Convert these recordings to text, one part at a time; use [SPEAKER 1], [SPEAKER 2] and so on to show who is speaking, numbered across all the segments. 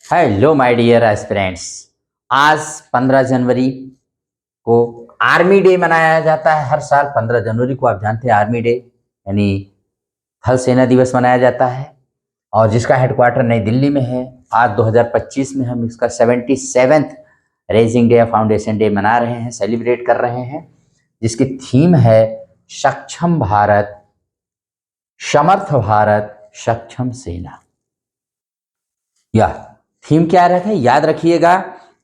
[SPEAKER 1] Hello my dear aspirants. आज 15 जनवरी को army day मनाया जाता है। हर साल 15 जनवरी को आप जानते हैं आर्मी डे यानी थल सेना दिवस मनाया जाता है और जिसका हेडक्वार्टर नई दिल्ली में है। आज 2025 में हम इसका 77th रेजिंग डे या फाउंडेशन डे मना रहे हैं, सेलिब्रेट कर रहे हैं, जिसकी थीम है सक्षम भारत, समर्थ भारत, सक्षम सेना। या थीम क्या रखे, याद रखिएगा,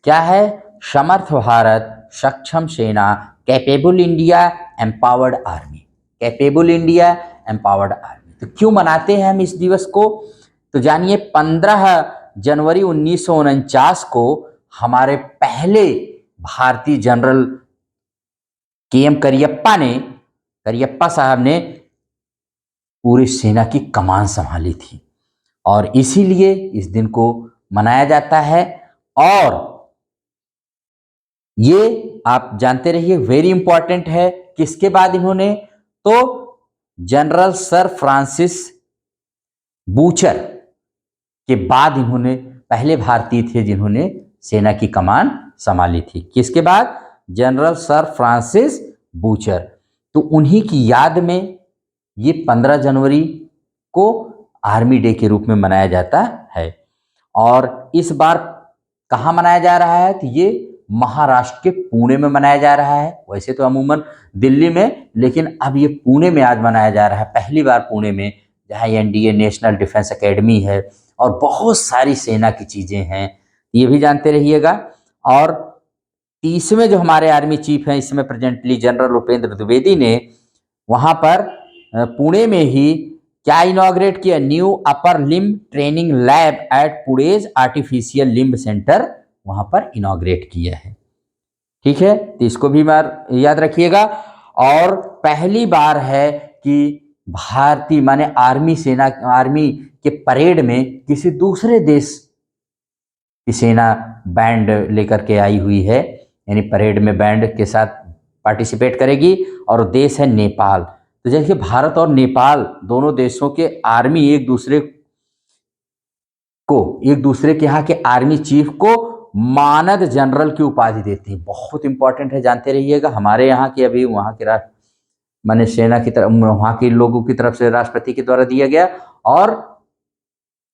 [SPEAKER 1] क्या है? समर्थ भारत, सक्षम सेना, capable India, empowered army. Capable India, empowered army. तो क्यों मनाते हैं हम इस दिवस को? तो जानिए, 15 जनवरी 1949 को हमारे पहले भारतीय जनरल के.एम. करियप्पा साहब ने पूरी सेना की कमान संभाली थी और इसीलिए इस दिन को मनाया जाता है। और ये आप जानते रहिए, वेरी इंपॉर्टेंट है। किसके बाद इन्होंने? तो जनरल सर फ्रांसिस बूचर के बाद इन्होंने पहले भारतीय थे जिन्होंने सेना की कमान संभाली थी। किसके बाद? General sir Francis butcher. तो उन्हीं की याद में ये 15 जनवरी को आर्मी डे के रूप में मनाया जाता है। और इस बार कहाँ मनाया जा रहा है? तो ये महाराष्ट्र के पुणे में मनाया जा रहा है। वैसे तो अमूमन दिल्ली में, लेकिन अब ये पुणे में आज मनाया जा रहा है, पहली बार पुणे में, जहाँ एनडीए नेशनल डिफेंस एकेडमी है और बहुत सारी सेना की चीज़ें हैं, ये भी जानते रहिएगा। और 30वें जो हमारे आर्मी चीफ हैं इसमें प्रेजेंटली जनरल उपेंद्र द्विवेदी ने वहाँ पर पुणे में ही क्या इनॉग्रेट किया? New upper limb training lab at Pune's artificial limb centre, वहां पर इनॉग्रेट किया है। ठीक है, तो इसको भी याद रखिएगा। और पहली बार है कि भारतीय माने आर्मी के परेड में किसी दूसरे देश की सेना बैंड लेकर के आई हुई है, यानी परेड में बैंड के साथ पार्टिसिपेट करेगी। और देश है नेपाल। तो जैसे भारत और नेपाल दोनों देशों के आर्मी एक दूसरे के यहाँ के आर्मी चीफ को मानद जनरल की उपाधि देती है। बहुत इंपॉर्टेंट है, जानते रहिएगा। हमारे यहाँ के अभी वहाँ के माने सेना की तरफ, वहाँ के लोगों की तरफ से राष्ट्रपति के द्वारा दिया गया और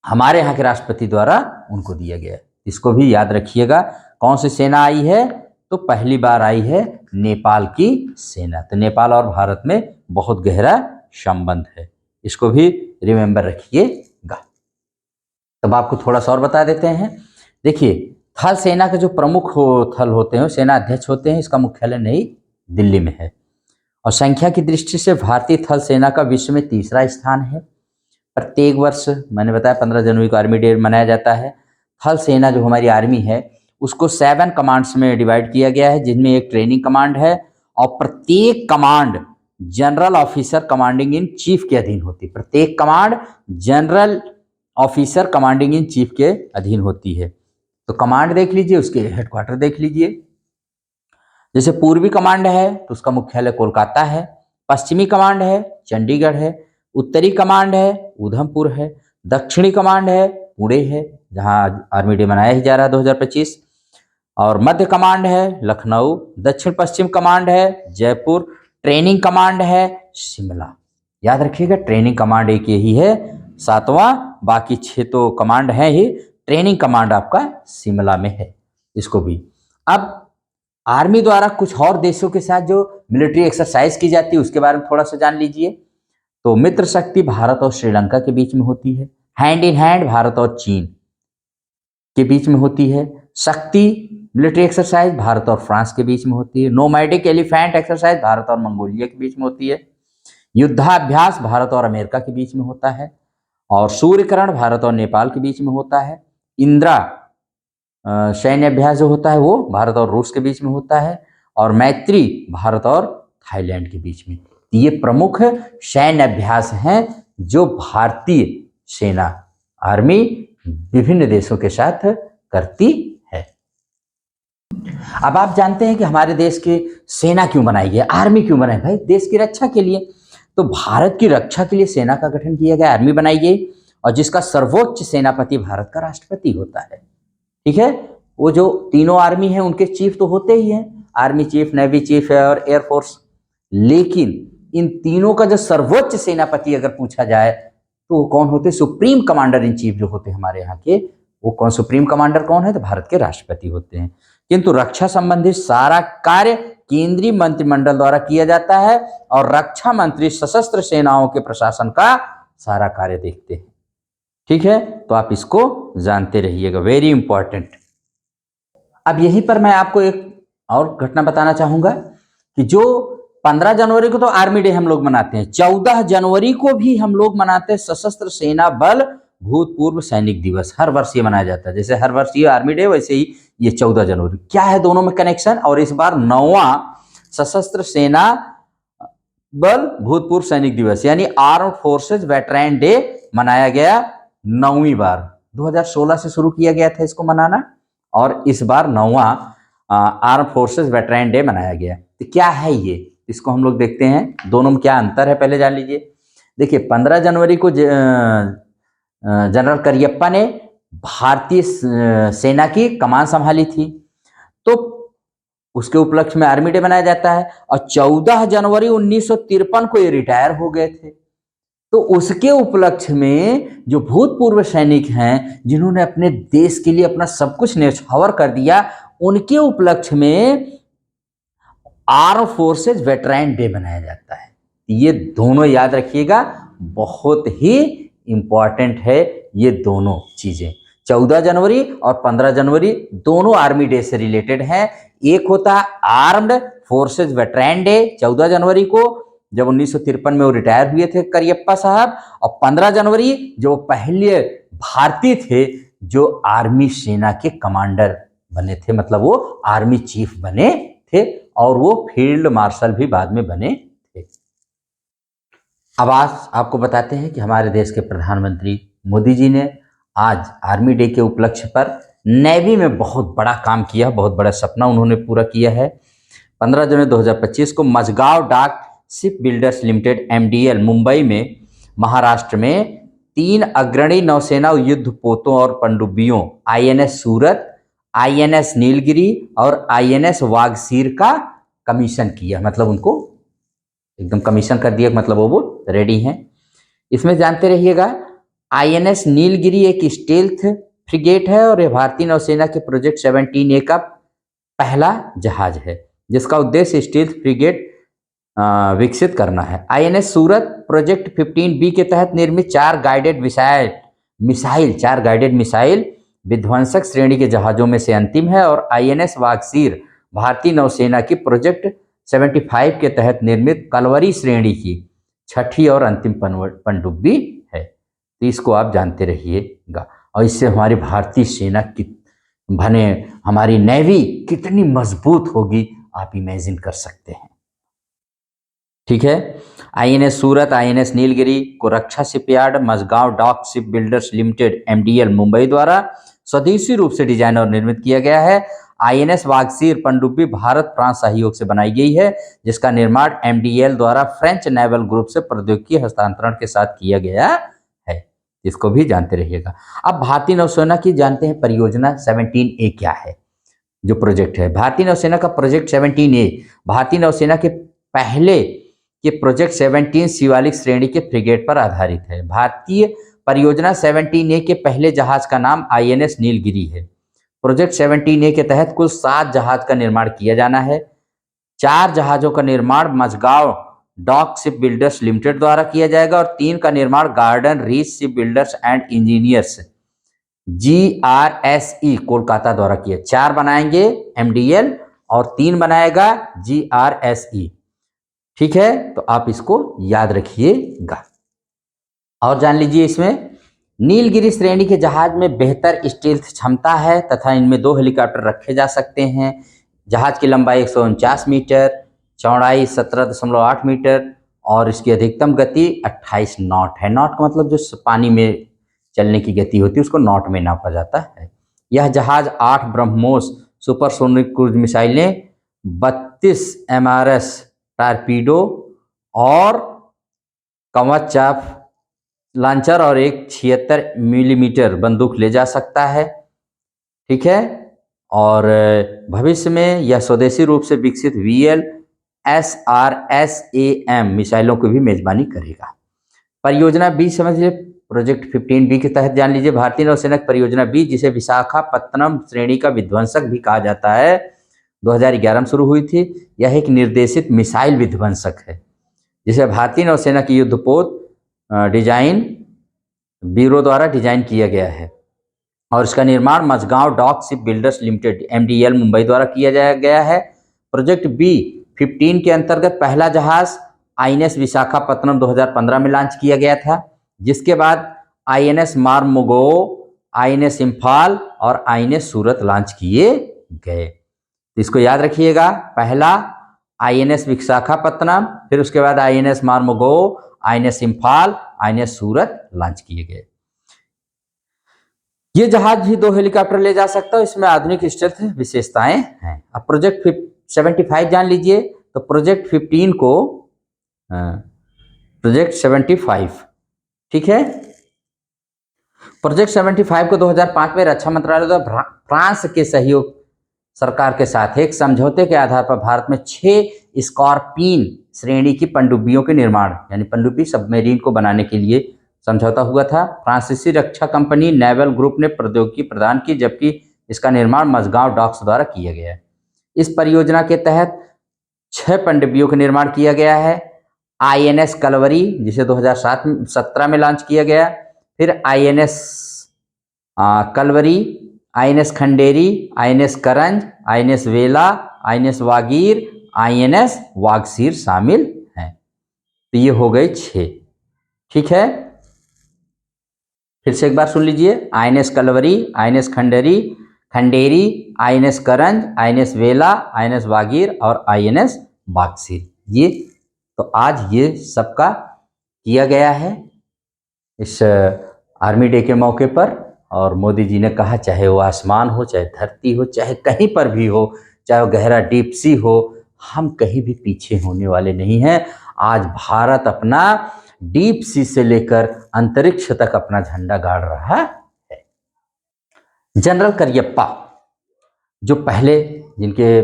[SPEAKER 1] हमारे यहाँ के राष्ट्रपति द्वारा उनको दिया गया। इसको भी याद रखिएगा। कौन सी सेना आई है? तो पहली बार आई है नेपाल की सेना। तो नेपाल और भारत में बहुत गहरा संबंध है, इसको भी रिमेंबर रखिएगा। तब आपको थोड़ा सा और बता देते हैं। देखिए, थल सेना के जो प्रमुख थल होते हैं, सेना अध्यक्ष होते हैं, इसका मुख्यालय नई दिल्ली में है। और संख्या की दृष्टि से भारतीय थल सेना का विश्व में 3रा स्थान है। प्रत्येक वर्ष, मैंने बताया, 15 जनवरी को आर्मी डे मनाया जाता है। थल सेना जो हमारी आर्मी है उसको 7 कमांड्स में डिवाइड किया गया है, जिनमें एक ट्रेनिंग कमांड है और प्रत्येक command general officer commanding in chief के अधीन होती है। प्रत्येक command general officer commanding in chief के अधीन होती है। तो कमांड देख लीजिए, उसके हेडक्वार्टर देख लीजिए। जैसे पूर्वी कमांड है तो उसका मुख्यालय कोलकाता है, पश्चिमी कमांड है चंडीगढ़ है, उत्तरी कमांड है उधमपुर है, दक्षिणी कमांड है पुणे है, जहां आर्मी डे मनाया ही जा रहा है 2025, और मध्य कमांड है लखनऊ, दक्षिण पश्चिम कमांड है जयपुर, ट्रेनिंग कमांड है शिमला। याद रखिएगा, ट्रेनिंग कमांड एक यही है, 7वां, बाकी 6 तो कमांड है ही, ट्रेनिंग कमांड आपका शिमला में है। इसको भी अब आर्मी द्वारा कुछ और देशों के साथ जो मिलिट्री एक्सरसाइज की जाती है उसके बारे में थोड़ा सा जान लीजिए। तो मित्र शक्ति भारत और श्रीलंका के बीच में होती है। हैंड इन हैंड भारत और चीन के बीच में होती है। शक्ति मिलिट्री एक्सरसाइज भारत और फ्रांस के बीच में होती है। नोमैडिक एलिफेंट एक्सरसाइज भारत और मंगोलिया के बीच में होती है। युद्धाभ्यास भारत और अमेरिका के बीच में होता है। और सूर्यकरण भारत और नेपाल के बीच में होता है। इंदिरा सैन्य अभ्यास जो होता है वो भारत और रूस के बीच में होता है। और मैत्री भारत और थाईलैंड के बीच में। ये प्रमुख सैन्य अभ्यास हैं जो भारतीय सेना आर्मी विभिन्न देशों के साथ करती है। अब आप जानते हैं कि हमारे देश की सेना क्यों बनाई गई, आर्मी क्यों बनाई? भाई, देश की रक्षा के लिए। तो भारत की रक्षा के लिए सेना का गठन किया गया, आर्मी बनाई गई, और जिसका सर्वोच्च सेनापति भारत का राष्ट्रपति होता है। ठीक है। वो जो तीनों आर्मी है उनके चीफ तो होते ही हैं, आर्मी चीफ, नेवी चीफ है और एयरफोर्स। लेकिन इन तीनों का जो सर्वोच्च सेनापति अगर पूछा जाए तो वो कौन होते? सुप्रीम कमांडर इन चीफ जो होते हैं हमारे यहाँ के, वो कौन सुप्रीम कमांडर कौन है? तो भारत के राष्ट्रपति होते हैं। किंतु रक्षा संबंधित सारा कार्य केंद्रीय मंत्रिमंडल द्वारा किया जाता है और रक्षा मंत्री सशस्त्र सेनाओं के प्रशासन का सारा कार्य देखते हैं। ठीक है, तो आप इसको जानते रहिएगा, वेरी इंपॉर्टेंट। अब यहीं पर मैं आपको एक और घटना बताना चाहूंगा कि जो 15 जनवरी को तो आर्मी डे हम लोग मनाते हैं, 14 जनवरी को भी हम लोग मनाते हैं सशस्त्र सेना बल भूतपूर्व सैनिक दिवस। हर वर्ष ये मनाया जाता है, जैसे हर वर्ष ये आर्मी डे वैसे ही ये 14 जनवरी। क्या है दोनों में कनेक्शन? और इस बार 9वां सशस्त्र सेना बल भूतपूर्व सैनिक दिवस यानी आर्म्ड फोर्सेज वेटरन डे मनाया गया 9वीं बार। 2016 से शुरू किया गया था इसको मनाना और इस बार 9वां आर्म फोर्सेस वेटरन डे मनाया गया। तो क्या है ये, इसको हम लोग देखते हैं, दोनों में क्या अंतर है पहले जान लीजिए। देखिए 15 जनवरी को जनरल करियप्पा ने भारतीय सेना की कमान संभाली थी, तो उसके उपलक्ष्य में आर्मी डे मनाया जाता है। और 14 जनवरी 1953 को ये रिटायर हो गए थे, तो उसके उपलक्ष्य में जो भूतपूर्व सैनिक हैं जिन्होंने अपने देश के लिए अपना सब कुछ न्यौछावर कर दिया, उनके उपलक्ष्य में आर्म फोर्सेज वेटरन डे मनाया जाता है। ये दोनों याद रखिएगा, बहुत ही इंपॉर्टेंट है ये दोनों चीजें। 14 जनवरी और 15 जनवरी दोनों आर्मी डे से रिलेटेड हैं। एक होता है आर्म्ड फोर्सेज वेटरन डे 14 जनवरी को, जब 1953 में वो रिटायर हुए थे करियप्पा साहब, और 15 जनवरी जो पहले भारतीय थे जो आर्मी सेना के कमांडर बने थे, मतलब वो आर्मी चीफ बने थे और वो फील्ड मार्शल भी बाद में बने थे। अब आज आपको बताते हैं कि हमारे देश के प्रधानमंत्री मोदी जी ने आज आर्मी डे के उपलक्ष्य पर नेवी में बहुत बड़ा काम किया, बहुत बड़ा सपना उन्होंने पूरा किया है। 15 जनवरी 2025 को मझगांव डाक ship builders limited MDL Mumbai में महाराष्ट्र में 3 अग्रणी नौसेना युद्ध पोतों और पनडुब्बियों INS सूरत, INS नीलगिरी और INS वागसीर का कमीशन किया, मतलब उनको एकदम कमीशन कर दिया, मतलब वो रेडी हैं। इसमें जानते रहिएगा INS नीलगिरी एक स्टेल्थ फ्रिगेट है और यह भारतीय नौसेना के प्रोजेक्ट 17A का पहला जहाज है जिसका उद्देश्य स्टेल्थ फ्रिगेट विकसित करना है। INS सूरत प्रोजेक्ट 15B के तहत निर्मित 4 गाइडेड मिसाइल विध्वंसक श्रेणी के जहाजों में से अंतिम है और INS वागसीर भारतीय नौसेना की प्रोजेक्ट 75 के तहत निर्मित कलवरी श्रेणी की 6ठी और अंतिम पनडुब्बी है। तो इसको आप जानते रहिएगा और इससे हमारी भारतीय सेना की भने हमारी नेवी कितनी मजबूत होगी आप इमेजिन कर सकते हैं। ठीक है, INS सूरत, INS नीलगिरी को रक्षा shipyard Mazagon dock ship builders limited MDL Mumbai द्वारा स्वदेशी रूप से डिजाइन और निर्मित किया गया है। INS वागसीर पनडुब्बी भारत फ्रांस सहयोग से बनाई गई है जिसका निर्माण MDL द्वारा फ्रेंच नेवल ग्रुप से प्रौद्योगिकी हस्तांतरण के साथ किया गया है, इसको भी जानते रहिएगा। अब भारतीय नौसेना की जानते हैं परियोजना 17A क्या है, जो प्रोजेक्ट है भारतीय नौसेना का प्रोजेक्ट 17A भारतीय नौसेना के पहले के प्रोजेक्ट 17 शिवालिक श्रेणी के फ्रिगेट पर आधारित है। भारतीय परियोजना 17A के पहले जहाज का नाम INS नीलगिरी है। प्रोजेक्ट 17A के तहत कुल 7 जहाज का निर्माण किया जाना है। 4 जहाजों का निर्माण Mazagaon dock ship builders limited द्वारा किया जाएगा और 3 का निर्माण garden reach ship builders and engineers GRSE Kolkata द्वारा किया। 4 बनाएंगे MDL और 3 बनाएगा GRSE। ठीक है, तो आप इसको याद रखिएगा और जान लीजिए इसमें नीलगिरी श्रेणी के जहाज में बेहतर स्टील्थ क्षमता है तथा इनमें 2 हेलीकॉप्टर रखे जा सकते हैं। जहाज की लंबाई 149 मीटर, चौड़ाई 17.8 मीटर और इसकी अधिकतम गति 28 नॉट है। नॉट का मतलब जो पानी में चलने की गति होती है उसको नॉट में नापा जाता है। यह जहाज 8 ब्रह्मोस सुपरसोनिक क्रूज मिसाइलें, 32 MRS टारपीडो और कवच चाप लॉन्चर और एक 76 मिलीमीटर बंदूक ले जा सकता है। ठीक है। और भविष्य में यह स्वदेशी रूप से विकसित VLSRSAM मिसाइलों की भी मेजबानी करेगा। परियोजना बी समझ लीजिए, प्रोजेक्ट 15B के तहत जान लीजिए, भारतीय नौसेना की परियोजना बी, जिसे विशाखापत्तनम श्रेणी का विध्वंसक भी कहा जाता है, 2011 में शुरू हुई थी। यह एक निर्देशित मिसाइल विध्वंसक है जिसे भारतीय नौसेना की युद्धपोत डिजाइन ब्यूरो द्वारा डिजाइन किया गया है और इसका निर्माण Mazagaon dock ship builders limited MDL Mumbai द्वारा किया गया है। प्रोजेक्ट बी 15 के अंतर्गत पहला जहाज INS विशाखापत्तनम 2015 में लॉन्च किया गया था, जिसके बाद INS मारमुगो, INS इम्फाल और INS सूरत लॉन्च किए गए। तो इसको याद रखिएगा, पहला INS विशाखापत्तनम, फिर उसके बाद INS मारमुगो, INS इम्फाल, INS सूरत लॉन्च किए गए। ये जहाज भी 2 हेलीकॉप्टर ले जा सकता है, इसमें आधुनिक स्टेल्थ विशेषताएं हैं। अब प्रोजेक्ट 75 जान लीजिए। तो प्रोजेक्ट 15 को प्रोजेक्ट 75, ठीक है। प्रोजेक्ट 75 को 2005 में रक्षा मंत्रालय द्वारा फ्रांस के सहयोग सरकार के साथ एक समझौते के आधार पर भारत में 6 स्कॉर्पियन श्रेणी की पनडुब्बियों के निर्माण यानी पनडुब्बी सबमरीन को बनाने के लिए समझौता हुआ था। फ्रांसीसी रक्षा कंपनी नेवल ग्रुप ने प्रौद्योगिकी प्रदान की, जबकि इसका निर्माण मझगांव डॉक्स द्वारा किया गया है। इस परियोजना के तहत 6 पनडुब्बियों का निर्माण किया गया है। INS कलवरी, जिसे 2017 में लॉन्च किया गया, फिर INS Kalvari, INS Khanderi, INS करंज, INS वेला, INS वागीर, INS वागसीर शामिल हैं। तो ये हो गए 6, ठीक है। फिर से एक बार सुन लीजिए, INS Kalvari, INS Khanderi, INS करंज, INS वेला, INS वागीर और INS वागसीर। ये तो आज ये सबका किया गया है इस आर्मी डे के मौके पर। और मोदी जी ने कहा, चाहे वो आसमान हो, चाहे धरती हो, चाहे कहीं पर भी हो, चाहे वो गहरा डीप सी हो, हम कहीं भी पीछे होने वाले नहीं हैं। आज भारत अपना डीप सी से लेकर अंतरिक्ष तक अपना झंडा गाड़ रहा है। जनरल करियप्पा, जो पहले जिनके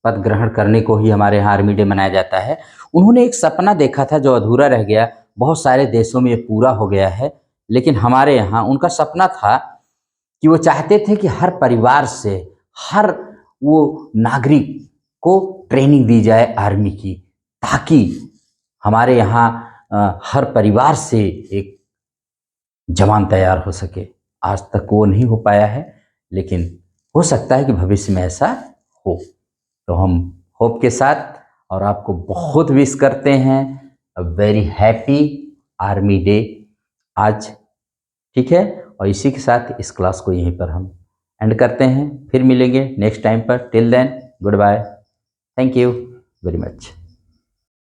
[SPEAKER 1] पद ग्रहण करने को ही हमारे यहाँ आर्मी डे मनाया जाता है, उन्होंने एक सपना देखा था जो अधूरा रह गया। बहुत सारे देशों में ये पूरा हो गया है, लेकिन हमारे यहाँ उनका सपना था कि वो चाहते थे कि हर परिवार से हर वो नागरिक को ट्रेनिंग दी जाए आर्मी की, ताकि हमारे यहाँ हर परिवार से एक जवान तैयार हो सके। आज तक वो नहीं हो पाया है, लेकिन हो सकता है कि भविष्य में ऐसा हो। तो हम होप के साथ और आपको बहुत विश करते हैं a very happy army day आज, ठीक है। और इसी के साथ इस क्लास को यहीं पर हम एंड करते हैं। फिर मिलेंगे नेक्स्ट टाइम पर। Till then goodbye, thank you very much.